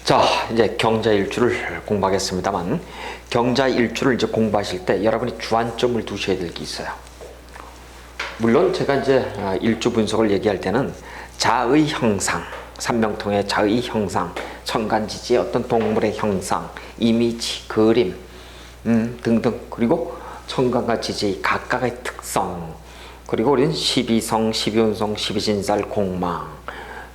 자, 이제 경자일주를 공부하겠습니다만, 경자일주를 이제 공부하실 때 여러분이 주안점을 두셔야 될 게 있어요. 물론 제가 이제 일주 분석을 얘기할 때는 자의 형상, 삼명통의 자의 형상, 천간지지의 어떤 동물의 형상, 이미지, 그림 등등, 그리고 천간과 지지의 각각의 특성, 그리고 우리는 12성, 12운성, 12진살, 공망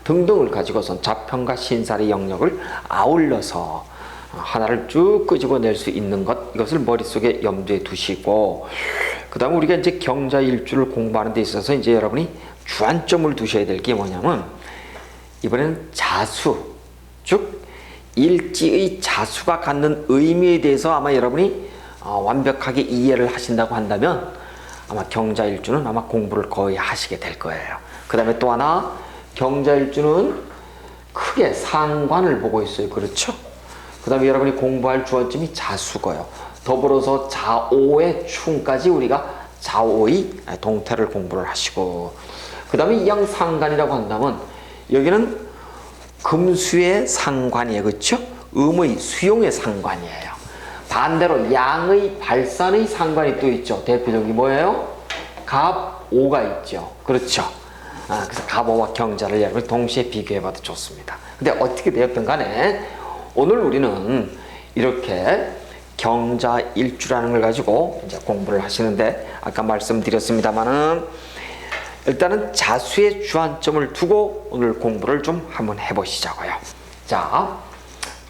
등등을 가지고선 자평과 신살의 영역을 아울러서 하나를 쭉 끄집어낼 수 있는 것, 이것을 머릿속에 염두에 두시고, 그 다음에 우리가 이제 경자일주를 공부하는 데 있어서 이제 여러분이 주안점을 두셔야 될 게 뭐냐면, 이번에는 자수, 즉 일지의 자수가 갖는 의미에 대해서 아마 여러분이 완벽하게 이해를 하신다고 한다면 아마 경자일주는 아마 공부를 거의 하시게 될 거예요. 그 다음에 또 하나, 경자일주는 크게 상관을 보고 있어요. 그렇죠? 그 다음에 여러분이 공부할 주안점이 자수고요. 더불어서 자오의 충까지 우리가 자오의 동태를 공부를 하시고, 그 다음에 이양 상관이라고 한다면 여기는 금수의 상관이에요. 그렇죠? 음의 수용의 상관이에요. 반대로 양의 발산의 상관이 또 있죠. 대표적인 게 뭐예요? 갑오가 있죠. 그렇죠? 그래서 갑오와 경자를 여러분 동시에 비교해봐도 좋습니다. 근데 어떻게 되었든 간에 오늘 우리는 이렇게 경자일주라는 걸 가지고 이제 공부를 하시는데, 아까 말씀드렸습니다만은 일단은 자수의 주안점을 두고 오늘 공부를 좀 한번 해보시자고요. 자,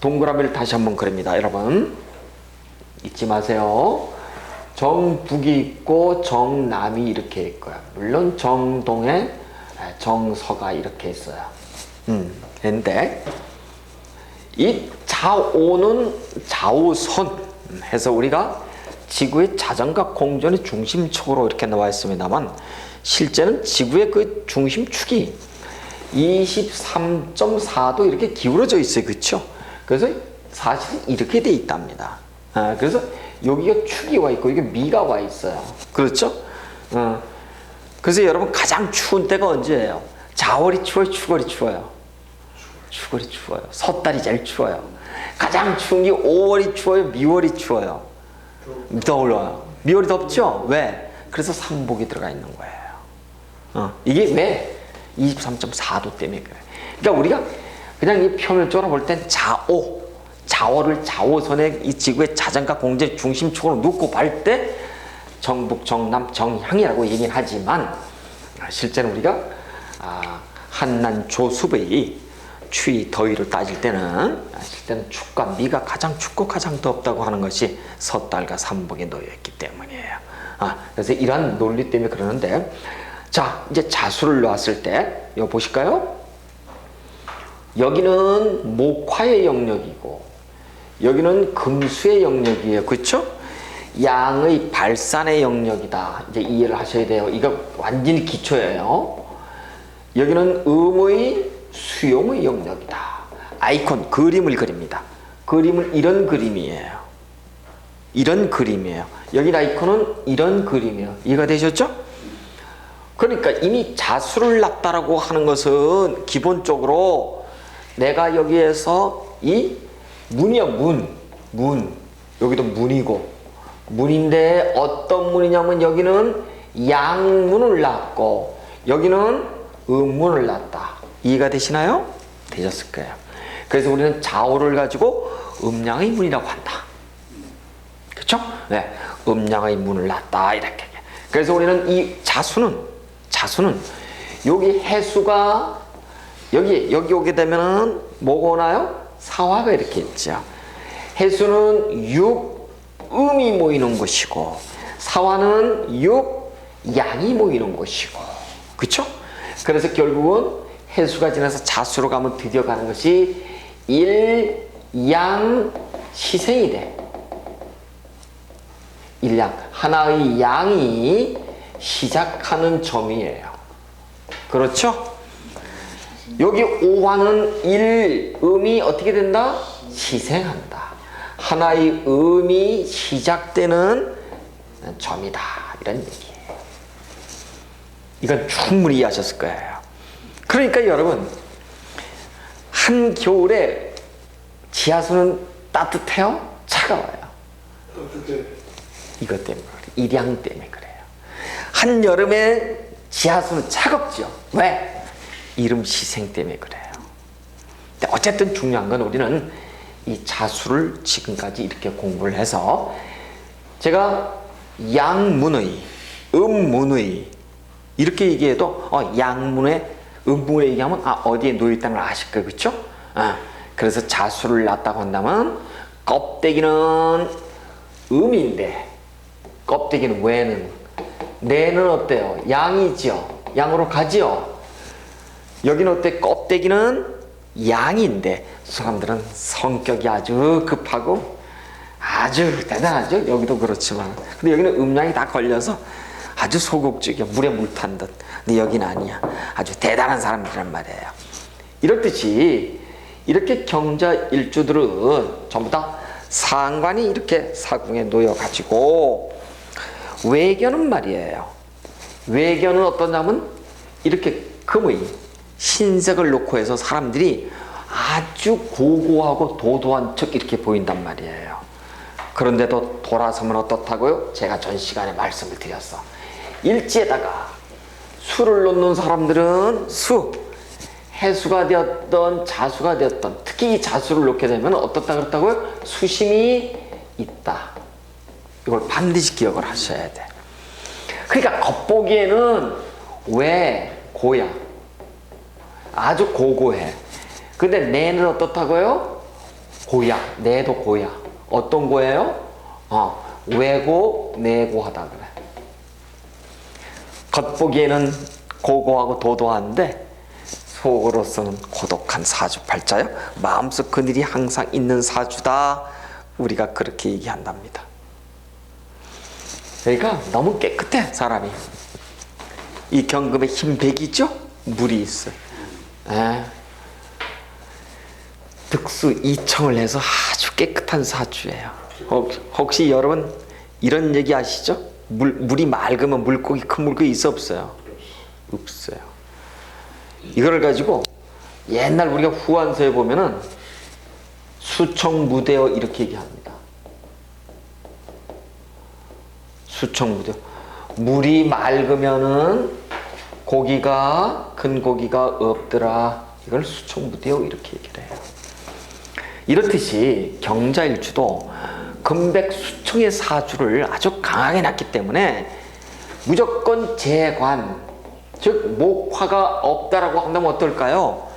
동그라미를 다시 한번 그립니다. 여러분 잊지 마세요. 정북이 있고 정남이 이렇게 있고요. 물론 정동에 정서가 이렇게 있어요. 근데 이 자오는 좌우선 해서 우리가 지구의 자전과 공전의 중심축으로 이렇게 나와 있습니다만, 실제는 지구의 그 중심축이 23.4도 이렇게 기울어져 있어요. 그렇죠? 그래서 사실은 이렇게 돼 있답니다. 그래서 여기가 축이 와 있고 이게 미가 와 있어요. 그렇죠? 그래서 여러분 가장 추운 때가 언제예요? 자월이 추워요? 추월이 추워요? 추월이 추워요. 섣달이 제일 추워요. 가장 추운 게 5월이 추워요? 미월이 추워요? 더워요. 미월이 덥죠? 왜? 그래서 삼복이 들어가 있는 거예요. 이게 왜? 23.4도 때문에 그래요. 그러니까 우리가 그냥 이 표면적으로 볼 땐 자오를 자오선의 이 지구의 자전과 공전의 중심축으로 놓고 볼 때 정북, 정남, 정향이라고 얘기는 하지만, 실제는 우리가 한난 조수의 추위, 더위를 따질 때는 실제는 축과 미가 가장 춥고 가장 덥다고 하는 것이 섣달과 삼복에 놓여 있기 때문이에요. 그래서 이러한 논리 때문에 그러는데, 자, 이제 자수를 놓았을 때 이거 보실까요? 여기는 목화의 영역이고 여기는 금수의 영역이에요. 그렇죠? 양의 발산의 영역이다. 이제 이해를 하셔야 돼요. 이거 완전히 기초예요. 여기는 음의 수용의 영역이다. 아이콘, 그림을 그립니다. 그림은 이런 그림이에요. 이런 그림이에요. 여기 아이콘은 이런 그림이에요. 이해가 되셨죠? 그러니까 이미 자수를 놨다라고 하는 것은 기본적으로 내가 여기에서 이 문이야, 문. 여기도 문이고, 문인데 어떤 문이냐면 여기는 양문을 놨고 여기는 음문을 놨다. 이해가 되시나요? 되셨을 거예요. 그래서 우리는 자오를 가지고 음양의 문이라고 한다. 그렇죠? 네, 음양의 문을 놨다 이렇게. 그래서 우리는 이 자수는 여기 해수가 여기 오게 되면은 뭐가 오나요? 사화가 이렇게 있죠. 해수는 육, 음이 모이는 곳이고 사화는 육, 양이 모이는 곳이고, 그렇죠? 그래서 결국은 해수가 지나서 자수로 가면 드디어 가는 것이 일, 양, 시생이 돼. 일양, 하나의 양이 시작하는 점이에요. 그렇죠? 여기 오화는 일, 음이 어떻게 된다? 시생한다. 하나의 음이 시작되는 점이다. 이런 얘기예요. 이건 충분히 이해하셨을 거예요. 그러니까 여러분, 한겨울에 지하수는 따뜻해요? 차가워요? 따뜻해. 이것 때문에 그래요. 일양 때문에 그래요. 한여름에 지하수는 차갑죠. 왜? 이름 희생 때문에 그래요. 근데 어쨌든 중요한 건 우리는 이 자수를 지금까지 이렇게 공부를 해서 제가 양문의, 음문의 이렇게 얘기해도 양문의, 음문의 얘기하면 어디에 놓여있다는 걸 아실 거예요. 그렇죠? 그래서 자수를 놨다고 한다면 껍데기는 음인데 껍데기는 왜는, 내는 어때요? 양이지요. 양으로 가지요. 여기는 어때? 껍데기는 양인데 사람들은 성격이 아주 급하고 아주 대단하죠. 여기도 그렇지만. 근데 여기는 음양이 다 걸려서 아주 소극적이야. 물에 물 탄 듯. 근데 여기는 아니야. 아주 대단한 사람들이란 말이에요. 이렇듯이 이렇게 경자 일주들은 전부 다 상관이 이렇게 사궁에 놓여가지고 외견은 말이에요. 외견은 어떠냐면 이렇게 금의 흰색을 놓고 해서 사람들이 아주 고고하고 도도한 척 이렇게 보인단 말이에요. 그런데도 돌아서면 어떻다고요? 제가 전 시간에 말씀을 드렸어. 일지에다가 수를 놓는 사람들은 해수가 되었던 자수가 되었던, 특히 이 자수를 놓게 되면 어떻다 그랬다고요? 수심이 있다. 이걸 반드시 기억을 하셔야 돼. 그러니까 겉보기에는 왜 고야? 아주 고고해. 근데 내는 어떻다고요? 고야. 내도 고야. 어떤 고예요? 외고, 내고하다 그래. 겉보기에는 고고하고 도도한데 속으로서는 고독한 사주팔자요. 마음속 그늘이 항상 있는 사주다. 우리가 그렇게 얘기한답니다. 그러니까 너무 깨끗해 사람이. 이 경금에 흰백이죠? 물이 있어요. 득수 이청을 해서 아주 깨끗한 사주예요. 혹시 여러분 이런 얘기 아시죠? 물이 맑으면 물고기, 큰 물고기 있어 없어요? 없어요. 이걸 가지고 옛날 우리가 후한서에 보면은 수청무대어 이렇게 얘기합니다. 수청무대어. 물이 맑으면은 고기가, 큰 고기가 없더라. 이걸 수청무대어 이렇게 얘기를 해요. 이렇듯이 경자일주도 금백수청의 사주를 아주 강하게 놨기 때문에 무조건 재관, 즉 목화가 없다라고 한다면 어떨까요?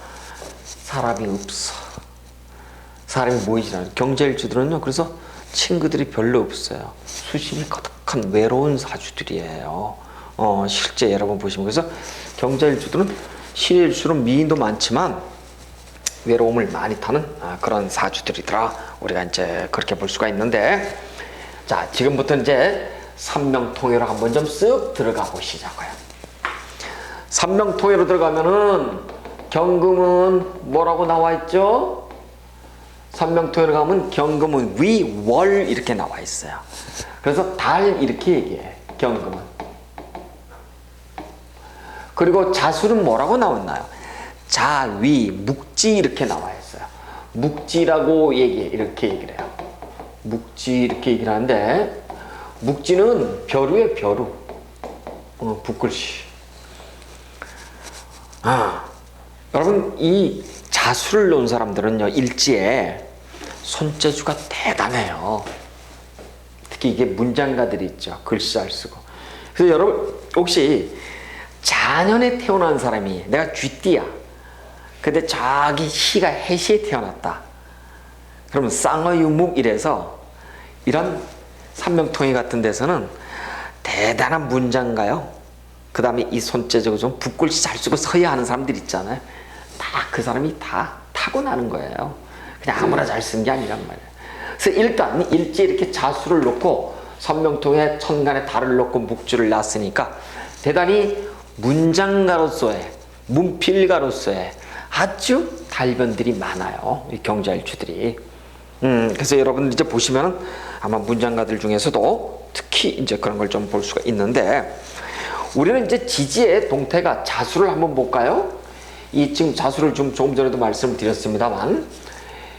사람이 없어. 사람이 모이지 않아요. 경자일주들은요, 그래서 친구들이 별로 없어요. 수심이 가득한 외로운 사주들이에요. 실제 여러분 보시면. 그래서 경자일주들은 신일수록 미인도 많지만 외로움을 많이 타는 그런 사주들이더라. 우리가 이제 그렇게 볼 수가 있는데, 자, 지금부터 이제 삼명통해로 한번 좀 쓱 들어가 보시자고요. 삼명통해로 들어가면은 경금은 뭐라고 나와 있죠? 삼명통해로 가면 경금은 위, 월 이렇게 나와 있어요. 그래서 달 이렇게 얘기해, 경금은. 그리고 자수는 뭐라고 나왔나요? 자, 위, 묵지 이렇게 나와 있어요. 묵지라고 이렇게 얘기를 해요. 묵지 이렇게 얘기를 하는데, 묵지는 벼루의 벼루. 붓글씨. 여러분, 이 자수를 놓은 사람들은요, 일지에 손재주가 대단해요. 특히 이게 문장가들이 있죠. 글씨 잘 쓰고. 그래서 여러분, 혹시 자년에 태어난 사람이, 내가 쥐띠야. 근데 저기 시가 해시에 태어났다. 그러면 쌍어유묵 이래서 이런 삼명통해 같은 데서는 대단한 문장가요. 그 다음에 이 손재주가 좀 붓글씨 잘 쓰고 서야 하는 사람들 있잖아요. 다 그 사람이 다 타고나는 거예요. 그냥 아무나 잘 쓴 게 아니란 말이에요. 그래서 일단 일지에 이렇게 자수를 놓고 삼명통에 천간에 달을 놓고 묵주를 놨으니까 대단히 문장가로서의, 문필가로서의 아주 달변들이 많아요. 이 경자일주들이. 그래서 여러분들 이제 보시면은 아마 문장가들 중에서도 특히 이제 그런 걸 좀 볼 수가 있는데, 우리는 이제 지지의 동태가 자수를 한번 볼까요? 이 지금 자수를 좀 조금 전에도 말씀을 드렸습니다만,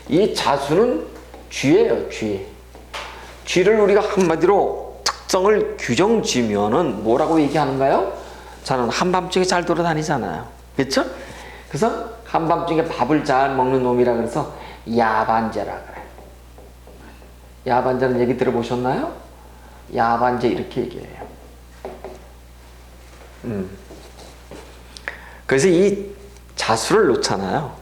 이 자수는 쥐예요, 쥐. 쥐를 우리가 한마디로 특성을 규정 지으면은 뭐라고 얘기하는가요? 저는 한밤중에 잘 돌아다니잖아요. 그렇죠? 그래서 한밤중에 밥을 잘 먹는 놈이라 그래서 야반제라 그래. 야반제는 얘기 들어보셨나요? 야반제 이렇게 얘기해요. 그래서 이 자수를 놓잖아요.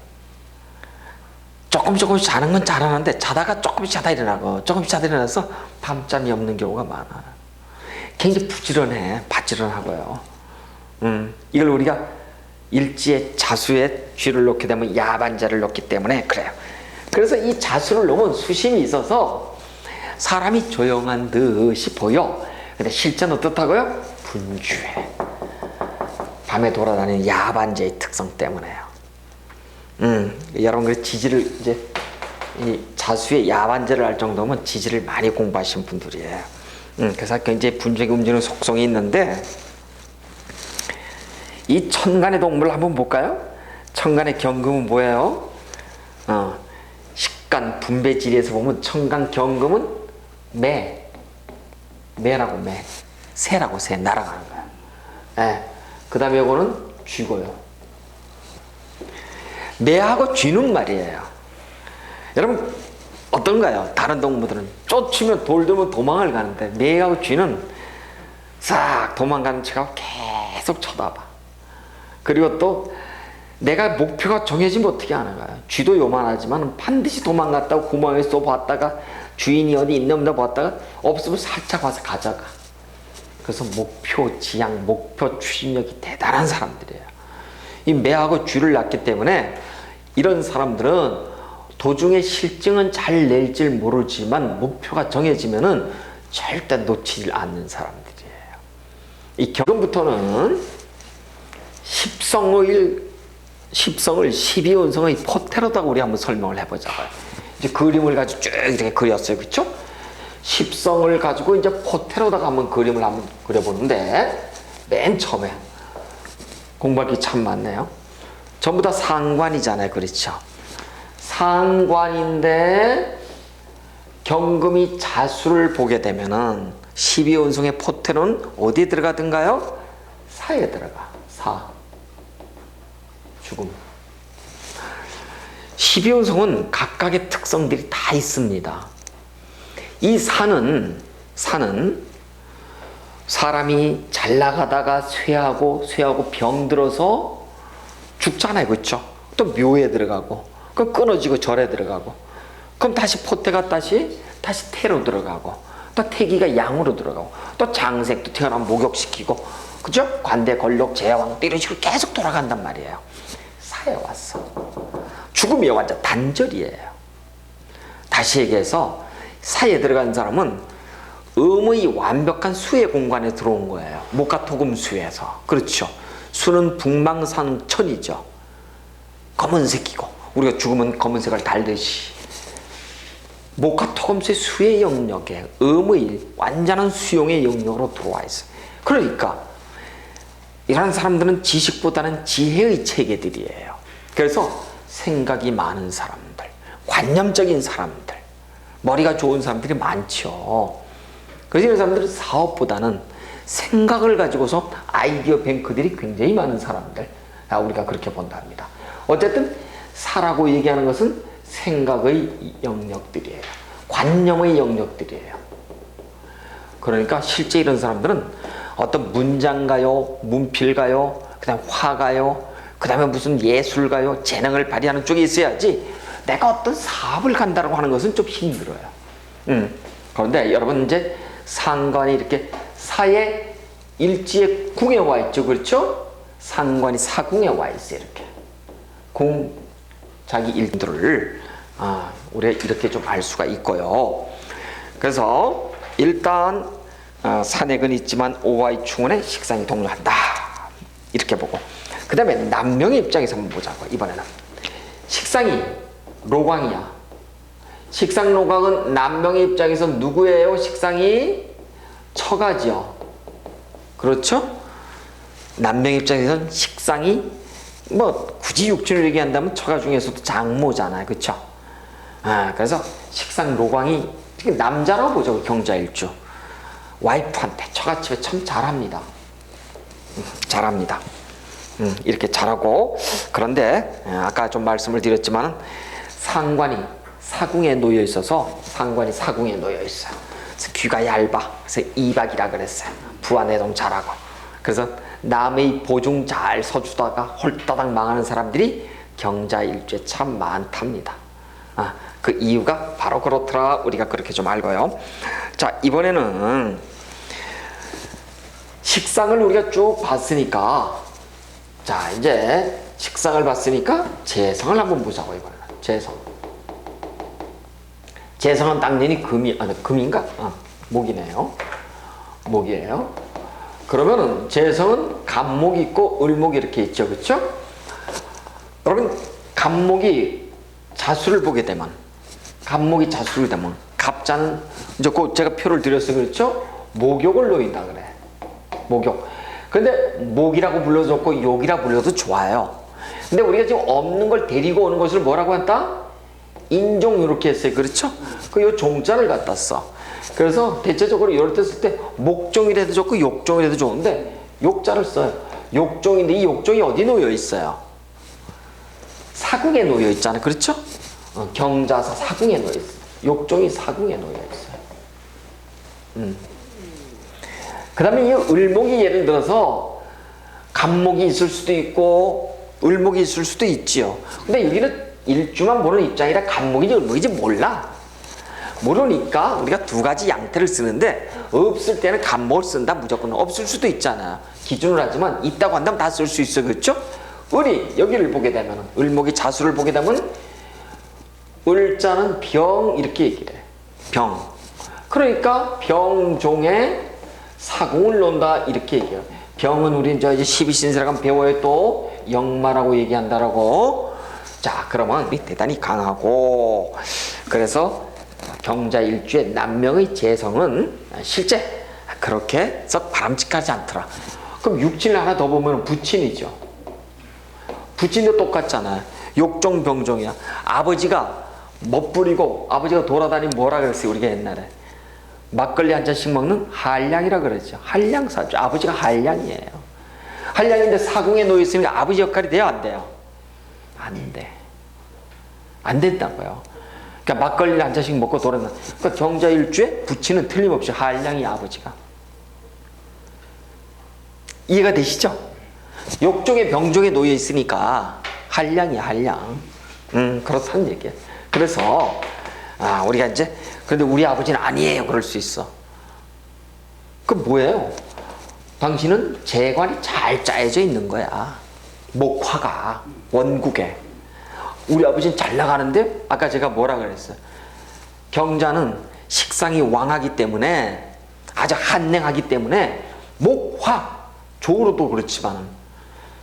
조금씩 자는 건 잘하는데 자다가 조금씩 자다 일어나고 조금씩 자다 일어나서 밤잠이 없는 경우가 많아요. 굉장히 부지런해. 바지런하고요. 이걸 우리가 일지에 자수에 쥐를 놓게 되면 야반자를 놓기 때문에 그래요. 그래서 이 자수를 놓으면 수심이 있어서 사람이 조용한 듯이 보여. 근데 실제는 어떻다고요? 분주해. 밤에 돌아다니는 야반자의 특성 때문에요. 여러분 그 지지를 이제 이 자수의 야반제를 알 정도면 지지를 많이 공부하신 분들이에요. 그래서 굉장히 분주하게 움직이는 속성이 있는데 이 천간의 동물을 한번 볼까요? 천간의 경금은 뭐예요? 식간 분배지리에서 보면 천간 경금은 매라고 매, 새라고 새 날아가는 거야. 예. 그 다음에 이거는 쥐고요. 매하고 쥐는 말이에요. 여러분 어떤가요? 다른 동물들은 쫓으면 돌들면 도망을 가는데 매하고 쥐는 싹 도망가는 척하고 계속 쳐다봐. 그리고 또 내가 목표가 정해지면 어떻게 하는 거야? 쥐도 요만하지만 반드시 도망갔다가 구멍에 쏘봤다가 주인이 어디 있나 없나 봤다가 없으면 살짝 와서 가져가. 그래서 목표 지향, 목표 추진력이 대단한 사람들이에요. 이 매하고 쥐를 낳기 때문에 이런 사람들은 도중에 실증은 잘 낼지 모르지만 목표가 정해지면은 절대 놓치지 않는 사람들이에요. 이 경금부터는 십성을 12운성의 포테로다고 우리 한번 설명을 해보자고요. 이제 그림을 가지고 쭉 이렇게 그렸어요. 그렇죠? 십성을 가지고 이제 포테로다가 한번 그림을 한번 그려보는데 맨 처음에 공부할 게 참 많네요. 전부 다 상관이잖아요. 그렇죠? 상관인데 경금이 자수를 보게 되면은 12운성의 포테로는 어디에 들어가든가요? 사에 들어가. 사. 죽음. 12운성은 각각의 특성들이 다 있습니다. 이 사는 사람이 잘 나가다가 쇠하고 병들어서 죽잖아요. 그렇죠? 또 묘에 들어가고 그럼 끊어지고 절에 들어가고 그럼 다시 포태가 다시 태로 들어가고 또 태기가 양으로 들어가고 또 장색도 태어나면 목욕시키고 그죠? 관대 권력 제왕 이런 식으로 계속 돌아간단 말이에요. 사에 왔어. 죽음이 완전 단절이에요. 다시 얘기해서 사에 들어간 사람은 음의 완벽한 수의 공간에 들어온 거예요. 목화토금수에서. 그렇죠. 수는 북망상천이죠. 검은색이고 우리가 죽으면 검은색을 달듯이 목화토금수의 수의 영역에 음의 완전한 수용의 영역으로 들어와 있어요. 그러니까 이런 사람들은 지식보다는 지혜의 체계들이에요. 그래서 생각이 많은 사람들, 관념적인 사람들, 머리가 좋은 사람들이 많죠. 그래서 이런 사람들은 사업보다는 생각을 가지고서 아이디어 뱅크들이 굉장히 많은 사람들, 우리가 그렇게 본답니다. 어쨌든 사라고 얘기하는 것은 생각의 영역들이에요. 관념의 영역들이에요. 그러니까 실제 이런 사람들은 어떤 문장가요, 문필가요, 그 다음에 화가요, 그 다음에 무슨 예술가요, 재능을 발휘하는 쪽에 있어야지 내가 어떤 사업을 간다고 하는 것은 좀 힘들어요. 그런데 여러분 이제 상관이 이렇게 사의 일지의 궁에 와 있죠. 그렇죠? 상관이 사궁에 와 있어요. 이렇게. 자기 일들을 우리가 이렇게 좀 알 수가 있고요. 그래서 일단 산액은 있지만 오와의 충운에 식상이 동요한다. 이렇게 보고 그 다음에 남명의 입장에서 한번 보자고. 이번에는 식상이 로광이야. 식상 로광은 남명의 입장에서 누구예요? 식상이 처가지요. 그렇죠? 남명의 입장에서는 식상이 뭐 굳이 육친을 얘기한다면 처가 중에서도 장모잖아요. 그렇죠? 그래서 식상 로광이 남자라고 보죠. 경자일주. 와이프한테 처갓집에 참 잘합니다. 잘합니다. 이렇게 잘하고, 그런데 아까 좀 말씀을 드렸지만 상관이 사궁에 놓여 있어서, 상관이 사궁에 놓여 있어요. 그래서 귀가 얇아. 그래서 이박이라 그랬어요. 부하내동 잘하고. 그래서 남의 보증 잘 서주다가 홀따닥 망하는 사람들이 경자일주에 참 많답니다. 그 이유가 바로 그렇더라. 우리가 그렇게 좀 알고요. 자, 이번에는 식상을 우리가 쭉 봤으니까, 자, 이제 식상을 봤으니까 재성을 한번 보자고. 이번에는 재성. 재성은 당연히 금인가? 목이네요. 목이에요. 그러면은 재성은 간목이 있고 을목이 이렇게 있죠. 그렇죠? 여러분, 간목이 자수를 보게 되면, 간목이 자수를 되면 갑자는 이제 그 제가 표를 드렸어요. 그렇죠? 목욕을 놓인다 그래. 목욕. 근데 목이라고 불러줬고 욕이라 불러도 좋아요. 근데 우리가 지금 없는 걸 데리고 오는 것을 뭐라고 한다? 인종, 이렇게 했어요. 그렇죠? 그 요 종자를 갖다 써. 그래서 대체적으로 이럴 때 쓸 때 목종이라도 좋고 욕종이라도 좋은데 욕자를 써요. 욕종인데 이 욕종이 어디 놓여 있어요? 사궁에 놓여 있잖아요. 그렇죠? 경자사 사궁에 놓여 있어요. 욕종이 사궁에 놓여 있어요. 그 다음에 이 을목이 예를 들어서 간목이 있을 수도 있고 을목이 있을 수도 있지요. 근데 여기는 일주만 보는 입장이라 간목인지 을목인지 몰라. 모르니까 우리가 두 가지 양태를 쓰는데, 없을 때는 간목을 쓴다. 무조건. 없을 수도 있잖아. 기준을 하지만 있다고 한다면 다 쓸 수 있어. 그렇죠? 을이 여기를 보게 되면, 을목이 자수를 보게 되면 을자는 병, 이렇게 얘기를 해. 병. 그러니까 병종에 사궁을 놓는다, 이렇게 얘기해요. 병은 우리 이제 12신세라고 배워요. 또 역마라고 얘기한다라고. 자, 그러면 우리 대단히 강하고, 그래서 경자일주의 남명의 재성은 실제 그렇게 썩 바람직하지 않더라. 그럼 육친을 하나 더 보면 부친이죠. 부친도 똑같잖아요. 욕종 병종이야. 아버지가 멋부리고 아버지가 돌아다니면 뭐라 그랬어요? 우리가 옛날에 막걸리 한 잔씩 먹는 한량이라 그랬죠. 한량사죠. 아버지가 한량이에요. 한량인데 사궁에 놓여 있으니까 아버지 역할이 돼요, 안 돼요? 안 돼. 안 된다고요. 그러니까 막걸리를 한 잔씩 먹고 돌아다니는. 그러니까 경자일주에 부친은 틀림없이 한량이 아버지가. 이해가 되시죠? 욕종에 병종에 놓여 있으니까 한량이야, 한량. 그렇다는 얘기야. 그래서 우리가 이제, 그런데 우리 아버지는 아니에요, 그럴 수 있어. 그 뭐예요? 당신은 재관이 잘 짜여져 있는 거야. 목화가 원국에. 우리 아버지는 잘 나가는데, 아까 제가 뭐라 그랬어요? 경자는 식상이 왕하기 때문에, 아주 한랭하기 때문에 목화, 조로도 그렇지만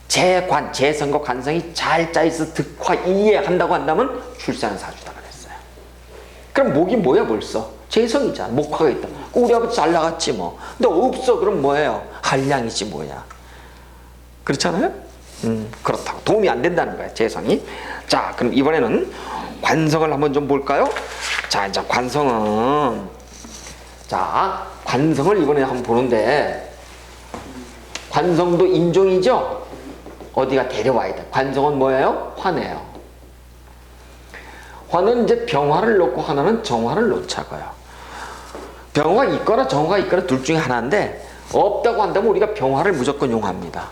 재관, 재성과 관성이 잘 짜여서 득화 이해한다고 한다면 출산은 사주다 그랬어요. 그럼 목이 뭐야? 벌써 재성이잖아. 목화가 있다. 우리 아버지 잘 나갔지 뭐. 근데 없어. 그럼 뭐예요? 한량이지 뭐야. 그렇잖아요? 그렇다고 도움이 안 된다는 거야, 재성이. 자, 그럼 이번에는 관성을 한번 좀 볼까요? 자, 이제 관성은, 자, 관성을 이번에 한번 보는데, 관성도 인종이죠? 어디가 데려와야 돼. 관성은 뭐예요? 화네요. 화는 이제 병화를 놓고 하나는 정화를 놓자고요. 병화가 있거나 정화가 있거나 둘 중에 하나인데, 없다고 한다면 우리가 병화를 무조건 용합니다.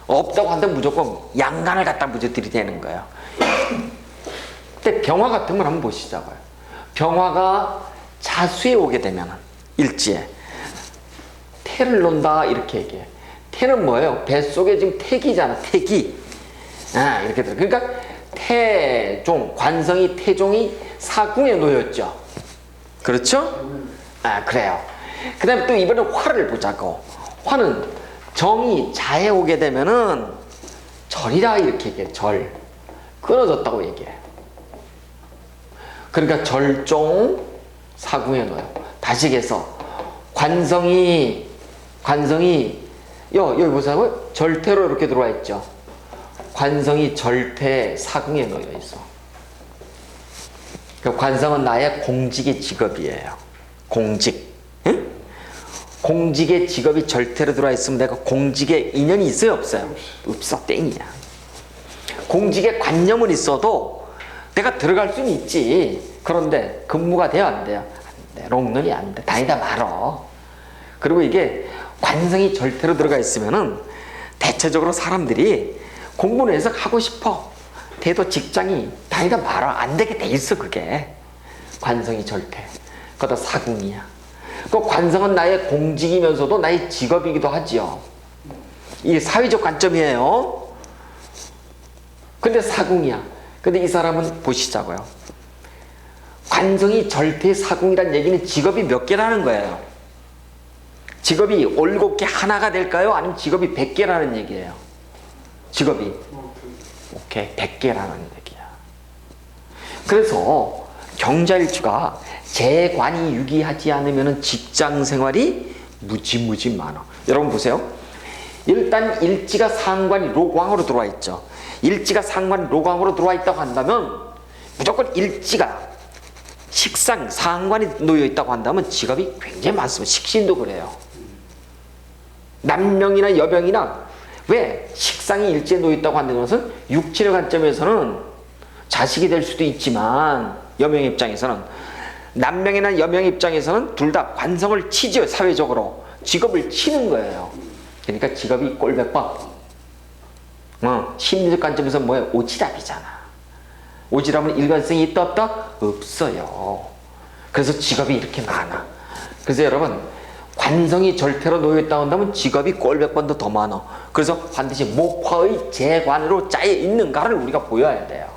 없다고 한다면 무조건 양간을 갖다 무조건 들이대는 거예요. 근데 병화 같은 걸 한번 보시자고요. 병화가 자수에 오게 되면 일지에 태를 놓는다, 이렇게 얘기해요. 태는 뭐예요? 뱃속에 지금 태기잖아. 태기. 이렇게 들어. 그러니까 태종, 관성이 태종이 사궁에 놓였죠. 그렇죠? 그래요. 그 다음에 또 이번에 화를 보자고. 화는 정이 자에 오게 되면은 절이라, 이렇게 얘기해. 절. 끊어졌다고 얘기해. 그러니까 절종 사궁에 놓여요. 다시 얘기해서 관성이 여기 보세요. 절태로 이렇게 들어와 있죠. 관성이 절태 사궁에 놓여 있어. 그 관성은 나의 공직의 직업이에요. 공직. 응? 공직의 직업이 절대로 들어와 있으면 내가 공직에 인연이 있어요, 없어요? 없어, 땡이야. 공직에 관념은 있어도 내가 들어갈 수는 있지. 그런데 근무가 돼요, 안 돼요? 안 돼. 롱런이 안 돼. 다니다 말어. 그리고 이게 관성이 절대로 들어가 있으면은 대체적으로 사람들이 공부는 해서 하고 싶어. 돼도 직장이 다니다 말어. 안 되게 돼 있어, 그게. 관성이 절대. 그것도 사궁이야. 그 관성은 나의 공직이면서도 나의 직업이기도 하지요. 이게 사회적 관점이에요. 근데 사궁이야. 근데 이 사람은 보시자고요. 관성이 절대 사궁이란 얘기는 직업이 몇 개라는 거예요. 직업이 올곧게 하나가 될까요? 아니면 직업이 100개라는 얘기예요. 직업이 오케이 100개라는 얘기야. 그래서 경자일주가 재관이 유기하지 않으면 직장 생활이 무지무지 많아. 여러분 보세요. 일단 일지가 상관이 로광으로 들어와 있죠. 일지가 상관이 로광으로 들어와 있다고 한다면 무조건 일지가 식상 상관이 놓여 있다고 한다면 직업이 굉장히 많습니다. 식신도 그래요. 남명이나 여명이나 왜 식상이 일지에 놓여 있다고 한다는 것은 육체의 관점에서는 자식이 될 수도 있지만 여명 입장에서는 남명이나 여명 입장에서는 둘 다 관성을 치죠. 사회적으로 직업을 치는 거예요. 그러니까 직업이 꼴백번. 심리적 관점에서 뭐예요? 오지랖이잖아. 오지랖은 일관성이 있다 없다? 없어요. 그래서 직업이 이렇게 많아. 그래서 여러분 관성이 절대로 놓여있다고 한다면 직업이 꼴백번도 더 많아. 그래서 반드시 목화의 재관으로 짜여 있는가를 우리가 보여야 돼요.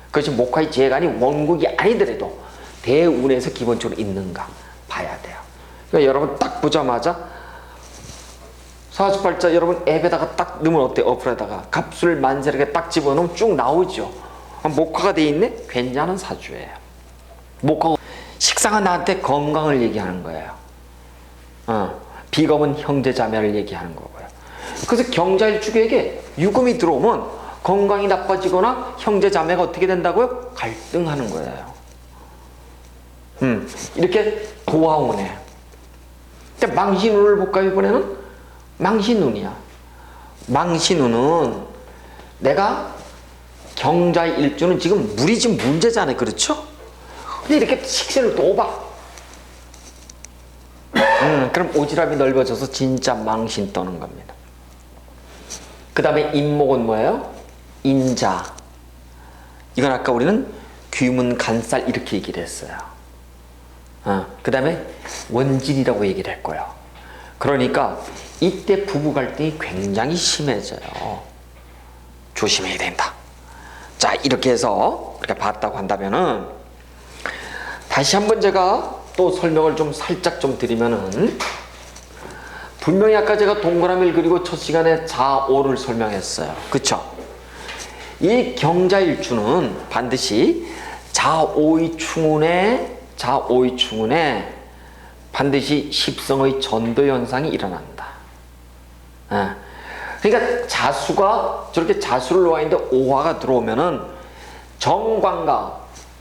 그것이 목화의 재관이 원국이 아니더라도 대운에서 기본적으로 있는가 봐야 돼요. 그러니까 여러분 딱 보자마자 사주팔자 여러분 앱에다가 딱 넣으면 어때요? 어플에다가 갑술 만세력에 딱 집어넣으면 쭉 나오죠. 목화가 돼 있네? 괜찮은 사주예요. 목화 식상은 나한테 건강을 얘기하는 거예요. 비검은 형제자매를 얘기하는 거고요. 그래서 경자일주에게 유금이 들어오면 건강이 나빠지거나 형제자매가 어떻게 된다고요? 갈등하는 거예요. 이렇게 도화오네. 근데 망신운을 볼까요? 이번에는 망신운이야. 망신운은 내가 경자일주는 지금 물이 지금 문제잖아요. 그렇죠? 근데 이렇게 식신을 또 봐. 그럼 오지랖이 넓어져서 진짜 망신 떠는 겁니다. 그 다음에 인목은 뭐예요? 인자. 이건 아까 우리는 귀문, 간살 이렇게 얘기를 했어요. 그 다음에 원진이라고 얘기를 했고요. 그러니까 이때 부부 갈등이 굉장히 심해져요. 조심해야 된다. 자, 이렇게 해서 우리가 봤다고 한다면은 다시 한번 제가 또 설명을 좀 살짝 좀 드리면은 분명히 아까 제가 동그라미를 그리고 첫 시간에 자오를 설명했어요. 그쵸? 이 경자일주는 반드시 자오의 충운에 반드시 십성의 전도 현상이 일어난다. 그러니까 자수가 저렇게 자수를 놓아 있는데 오화가 들어오면은 정관과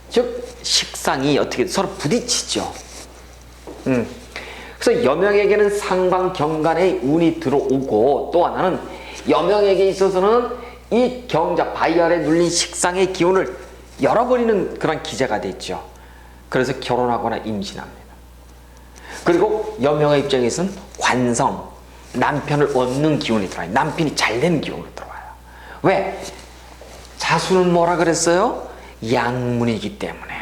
즉 식상이 어떻게 서로 부딪히죠. 그래서 여명에게는 상관 경간의 운이 들어오고 또 하나는 여명에게 있어서는 이 경자 바이알에 눌린 식상의 기운을 열어버리는 그런 기제가 됐죠. 그래서 결혼하거나 임신합니다. 그리고 여명의 입장에서는 관성, 남편을 얻는 기운이 들어와요. 남편이 잘된 기운으로 들어와요. 왜? 자수는 뭐라 그랬어요? 양문이기 때문에.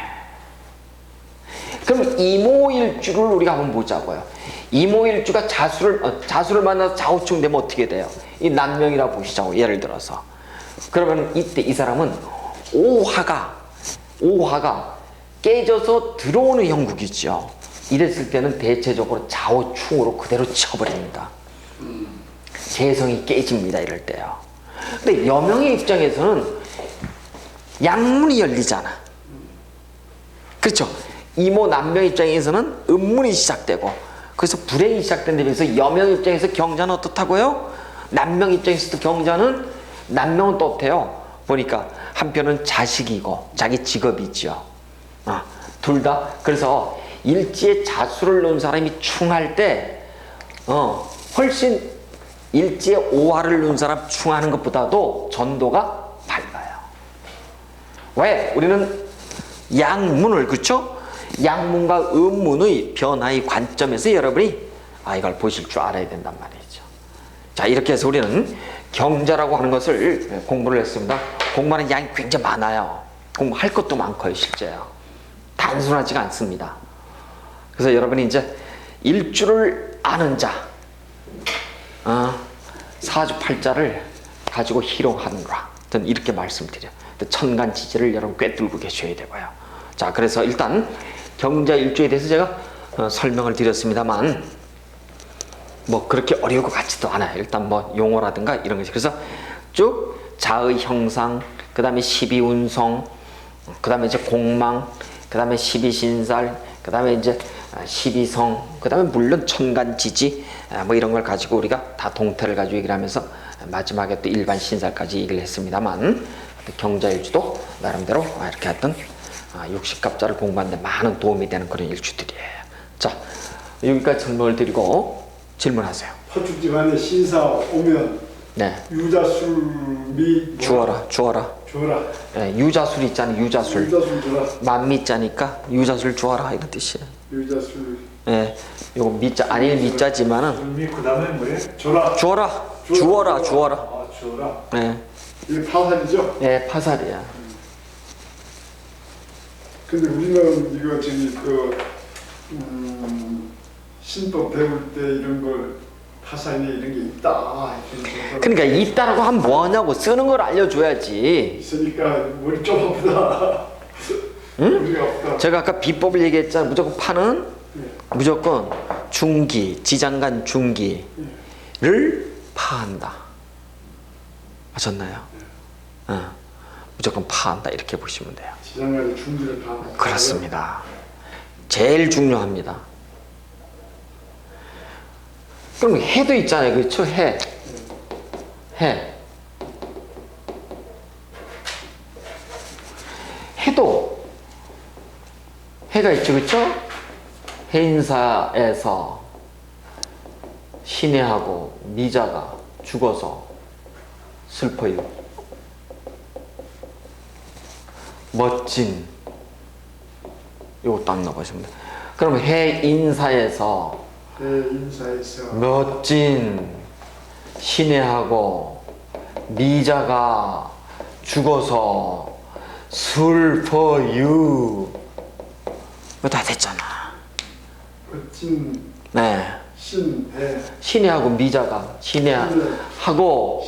그럼 이모일주를 우리가 한번 보자고요. 이모일주가 자수를 만나서 좌우충 되면 어떻게 돼요? 이 남명이라고 보시자고, 예를 들어서. 그러면 이때 이 사람은 오화가 깨져서 들어오는 형국이죠. 이랬을 때는 대체적으로 좌우충으로 그대로 쳐버립니다. 재성이 깨집니다. 이럴 때요. 근데 여명의 입장에서는 양문이 열리잖아. 그렇죠? 이모 남명 입장에서는 음문이 시작되고 그래서 불행이 시작된 데 비해서 여명 입장에서 경자는 어떻다고요? 남명 입장에서도 경자는 남명은 또 어때요? 보니까 한편은 자식이고 자기 직업이죠. 둘 다. 그래서 일지에 자수를 놓은 사람이 충할 때 훨씬 일지에 오화를 놓은 사람 충하는 것보다도 전도가 밝아요. 왜? 우리는 양문을, 그렇죠? 양문과 음문의 변화의 관점에서 여러분이 이걸 보실 줄 알아야 된단 말이죠. 자, 이렇게 해서 우리는 경자라고 하는 것을 공부를 했습니다. 공부하는 양이 굉장히 많아요. 공부할 것도 많고요, 실제요. 단순하지가 않습니다. 그래서 여러분이 이제 일주를 아는 자, 사주팔자를 가지고 희롱하느라, 저는 이렇게 말씀드려요. 천간지지를 여러분 꿰뚫고 계셔야 되고요. 자, 그래서 일단 경자일주에 대해서 제가 설명을 드렸습니다만 뭐 그렇게 어려울 것 같지도 않아요. 일단 뭐 용어라든가 이런 것이. 그래서 쭉 자의 형상, 그 다음에 십이운성, 그 다음에 이제 공망, 그 다음에 십이신살, 그 다음에 이제 십이성, 그 다음에 물론 천간지지, 뭐 이런 걸 가지고 우리가 다 동태를 가지고 얘기를 하면서 마지막에 또 일반 신살까지 얘기를 했습니다만, 경자일주도 나름대로 이렇게 했던 60갑자를 공부하는 데 많은 도움이 되는 그런 일주들이에요. 자, 여기까지 설명을 드리고 질문하세요. 파축 집안에 신사 오면 네. 유자술이 주어라. 주어라. 네, 유자술 있잖아요. 유자술. 유자술 주라. 만미자니까 유자술 주어라 이런 뜻이에요. 유자술. 네, 요거 미자 아닐 미자지만은 그 다음에 뭐예요? 주어라. 주어라. 주어라. 네. 이게 파살이죠? 네, 파살이야. 근데 우리는 이거 신법 배울 때 이런 걸 파살이나 이런 게 있다. 그러니까 있다라고 하면 뭐하냐고, 쓰는 걸 알려줘야지. 있으니까 머리 좀 아프다. 응? 머리가 아프다. 제가 아까 비법을 얘기했잖아요. 무조건 파는 네. 무조건 중기, 지장간 중기를 파한다. 아셨나요? 무조건 파한다 이렇게 보시면 돼요. 지장간의 중기를 파한다. 그렇습니다. 제일 중요합니다. 그럼 해도 있잖아요. 그렇죠? 해. 해도 해가 있죠. 그렇죠? 해인사에서 신해하고 미자가 죽어서 슬퍼요. 멋진, 이거 딱 넣어보시면 돼요. 그럼 해인사에서 멋진 신해하고 미자가 죽어서 슬퍼요. 이거 다 됐잖아. 멋진 네. 신해하고 미자가 신해하고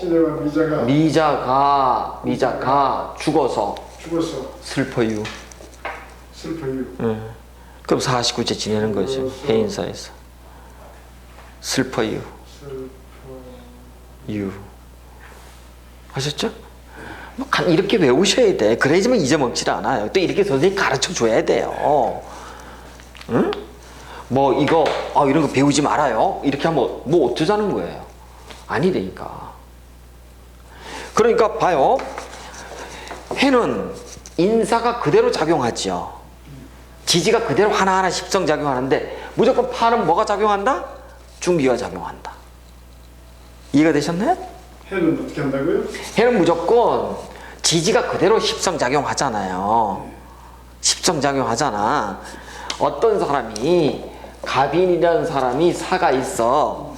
미자가 죽어서 슬퍼요. 그럼 49제 지내는 거죠. 해인사에서 슬퍼요. 하셨죠? 뭐 이렇게 외우셔야 돼. 그래야지만 잊어먹질 않아요. 또 이렇게 선생님이 가르쳐 줘야 돼요. 응? 뭐 이거 이런 거 배우지 말아요. 이렇게 하면 뭐 어쩌자는 거예요. 아니라니까. 그러니까 봐요. 해는 인사가 그대로 작용하죠. 지지가 그대로 하나하나 십성 작용하는데 무조건 파는 뭐가 작용한다? 중기가 작용한다. 이해가 되셨나요? 해는 어떻게 한다고요? 해는 무조건 지지가 그대로 십성 작용하잖아요. 십성 작용하잖아. 어떤 사람이 갑인이라는 사람이 사가 있어.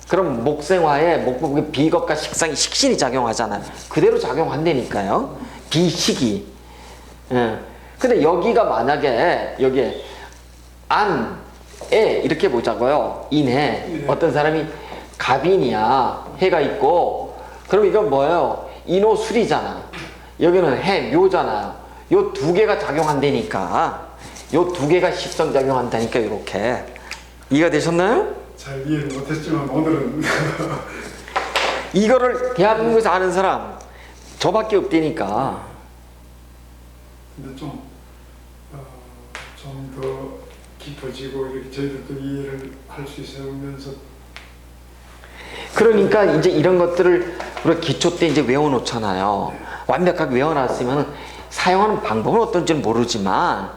그럼 목생화에 목복의 비겁과 식신이 작용하잖아요. 그대로 작용한다니까요. 비식이. 근데 여기가 만약에 여기에 안에 이렇게 보자고요. 인해 어떤 사람이 갑인이야. 해가 있고 그럼 이건 뭐예요? 인호술이잖아. 여기는 해 묘잖아요. 요 두 개가 작용한다니까. 요 두 개가 십성 작용한다니까. 이렇게 이해가 되셨나요? 잘 이해는 못했지만 오늘은 이거를 대한민국에서 아는 사람 저밖에 없다니까. 근데 좀 더 깊어지고 이렇게 저희들도 이해를 할 수 있으면서 그러니까 이제 이런 것들을 우리가 기초 때 이제 외워놓잖아요. 완벽하게 외워놨으면 사용하는 방법은 어떤지는 모르지만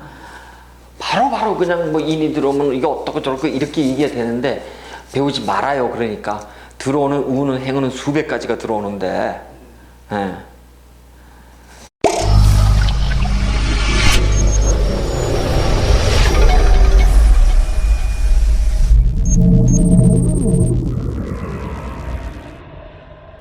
바로바로 그냥 뭐 인이 들어오면 이게 어떻고 저렇고 이렇게 얘기가 되는데 배우지 말아요. 그러니까 들어오는 우는 행운은 수백 가지가 들어오는데 예.